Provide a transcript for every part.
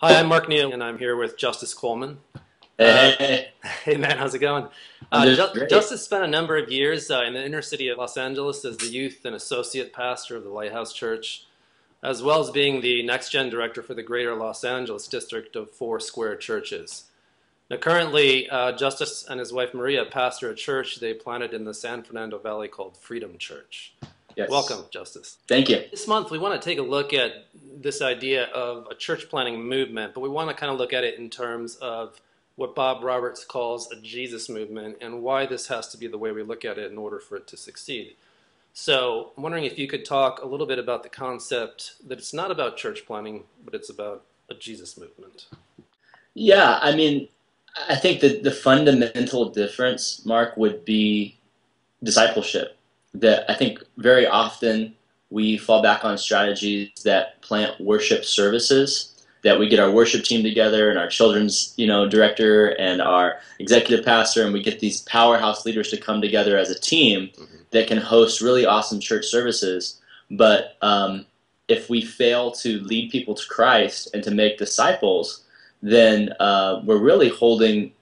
Hi, I'm Mark Neal, and I'm here with Justice Coleman. Hey, Hey man, how's it going? I'm doing great. Justice spent a number of years in the inner city of Los Angeles as the youth and associate pastor of the Lighthouse Church, as well as being the next-gen director for the greater Los Angeles district of Four Square Churches. Now currently, Justice and his wife Maria pastor a church they planted in the San Fernando Valley called Freedom Church. Yes. Welcome, Justice. Thank you. This month, we want to take a look at this idea of a church planting movement, but we want to kind of look at it in terms of what Bob Roberts calls a Jesus movement and why this has to be the way we look at it in order for it to succeed. So I'm wondering if you could talk a little bit about the concept that it's not about church planting, but it's about a Jesus movement. Yeah, I think that the fundamental difference, Mark, would be discipleship. That I think very often we fall back on strategies that plant worship services, that we get our worship team together and our children's, director and our executive pastor, and we get these powerhouse leaders to come together as a team that can host really awesome church services. But if we fail to lead people to Christ and to make disciples, then we're really holding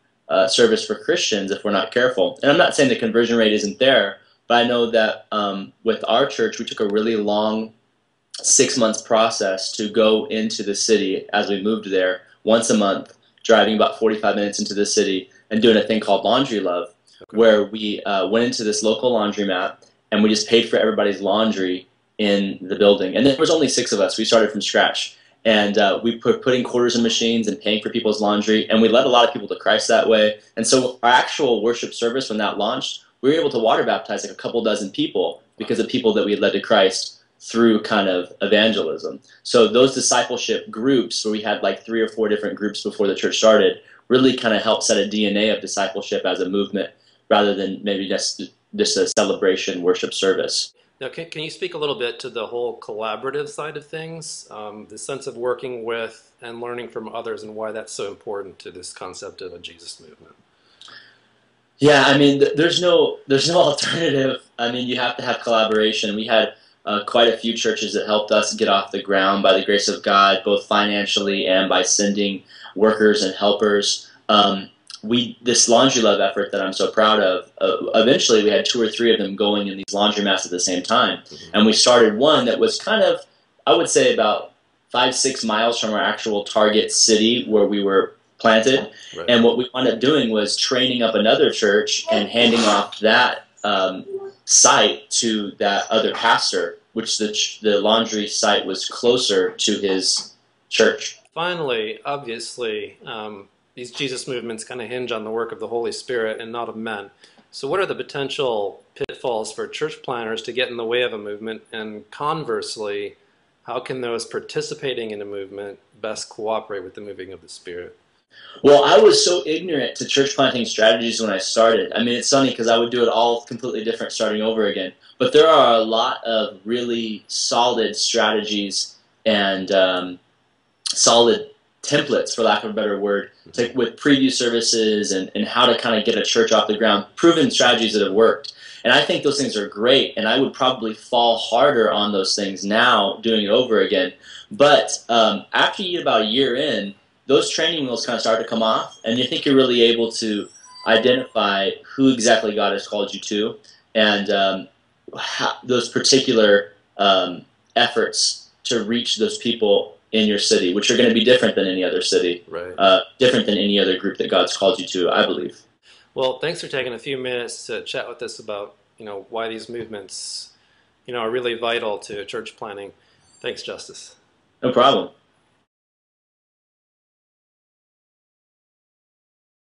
service for Christians if we're not careful. And I'm not saying the conversion rate isn't there, but I know that with our church, we took a really long 6 months process to go into the city as we moved there once a month, driving about 45 minutes into the city and doing a thing called Laundry Love, where we went into this local laundromat and we just paid for everybody's laundry in the building. And there was only 6 of us. We started from scratch. And we putting quarters in machines and paying for people's laundry, and we led a lot of people to Christ that way. And so our actual worship service, when that launched, we were able to water baptize like a couple dozen people because of people that we had led to Christ through kind of evangelism. So those discipleship groups, where we had like 3 or 4 different groups before the church started, really kind of helped set a DNA of discipleship as a movement rather than maybe just a celebration worship service. Now, can you speak a little bit to the whole collaborative side of things, the sense of working with and learning from others, and why that's so important to this concept of a Jesus movement? Yeah, there's no alternative. You have to have collaboration. We had quite a few churches that helped us get off the ground by the grace of God, both financially and by sending workers and helpers. This Laundry Love effort that I'm so proud of, eventually we had 2 or 3 of them going in these laundromats at the same time. And we started one that was kind of, I would say, about 5-6 miles from our actual target city where we were planted. Right. And what we wound up doing was training up another church and handing off that site to that other pastor, which the laundry site was closer to his church. Finally, obviously, these Jesus movements kind of hinge on the work of the Holy Spirit and not of men. So what are the potential pitfalls for church planners to get in the way of a movement? And conversely, how can those participating in a movement best cooperate with the moving of the Spirit? Well, I was so ignorant to church planting strategies when I started. It's funny because I would do it all completely different starting over again. But there are a lot of really solid strategies and solid templates, for lack of a better word, with preview services and how to kind of get a church off the ground, proven strategies that have worked. And I think those things are great, and I would probably fall harder on those things now doing it over again. But after you get about a year in, those training wheels kind of start to come off, and you think you're really able to identify who exactly God has called you to, and those particular efforts to reach those people in your city, which are going to be different than any other city, right. Different than any other group that God's called you to, I believe. Well, thanks for taking a few minutes to chat with us about why these movements are really vital to church planning. Thanks, Justice. No problem.